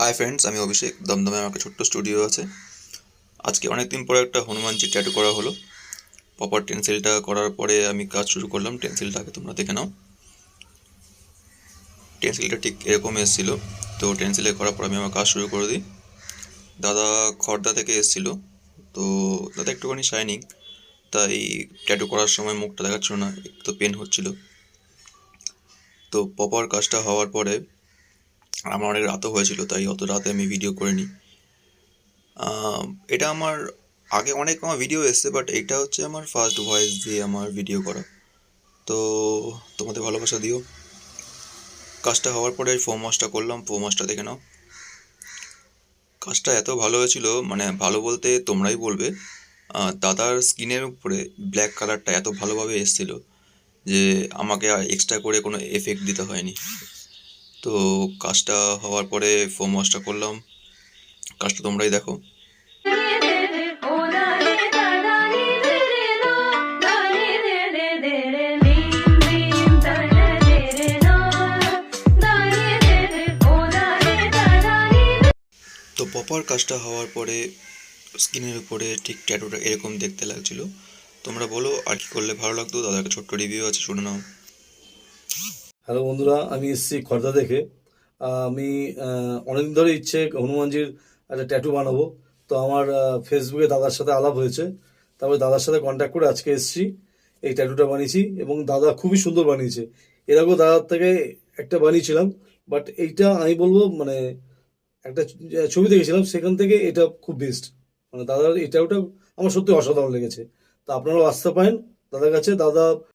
Hi friends, আমি অভিষেক। দমদমে আমার একটা ছোট্ট স্টুডিও আছে। আজকে অনেক দিন পরে একটা হনুমানজি ট্যাটু করা হলো। প্রপার টেন্সিলটা করার পরে আমি কাজ শুরু করলাম। টেন্সিলটাকে তোমরা দেখে নাও। টেন্সিলটা ঠিক এরকম এসেছিলো। তো টেন্সিলে করার পর আমি আমার কাজ শুরু করে দিই। দাদা খড়দা থেকে এসেছিলো। তো দাদা একটুখানি শাইনিং, তাই ট্যাটু করার সময় মুখটা দেখাচ্ছিল না, একটু পেন হচ্ছিল। তো প্রপার কাজটা হওয়ার পরে আমার অনেক রাতও হয়েছিল, তাই অত রাতে আমি ভিডিও করিনি। এটা আমার আগে অনেক আমার ভিডিও এসছে, বাট এটা হচ্ছে আমার ফার্স্ট ভয়েস দিয়ে আমার ভিডিও করা। তো তোমাদের ভালোবাসা দিও। কাজটা হওয়ার পরে ফোম ওয়াশটা করলাম, ফোম ওয়াশটা দেখে নাও। কাজটা এত ভালো হয়েছিল, মানে ভালো বলতে তোমরাই বলবে। দাদার স্কিনের উপরে ব্ল্যাক কালারটা এত ভালোভাবে এসেছিলো যে আমাকে আর এক্সট্রা করে কোনো এফেক্ট দিতে হয়নি। তো কাজটা হওয়ার পরে ফোম ওয়াশটা করলাম। কাজটা তোমরাই দেখো। তো প্রপার কাজটা হওয়ার পরে স্কিনের উপরে ঠিক ট্যাটুটা এরকম দেখতে লাগছিল। তোমরা বলো আর কি করলে ভালো লাগতো। দাদার একটা ছোট্ট রিভিউ আছে, শুনে নাও। হ্যালো বন্ধুরা, আমি এসেছি খর্দা থেকে। আমি অনেকদিন ধরে ইচ্ছে হনুমানজির একটা ট্যাটু বানাবো। তো আমার ফেসবুকে দাদার সাথে আলাপ হয়েছে, তারপরে দাদার সাথে কন্ট্যাক্ট করে আজকে এসেছি। এই ট্যাটুটা বানিয়েছি এবং দাদা খুবই সুন্দর বানিয়েছে। এর আগেও দাদার থেকে একটা বানিয়েছিলাম, বাট এইটা আমি বলবো মানে একটা ছবি দেখেছিলাম, সেখান থেকে এটা খুব বেস্ট। মানে দাদার এই ট্যাটুটা আমার সত্যি অসাধারণ লেগেছে। তা আপনারাও আসতে পারেন দাদার কাছে। দাদা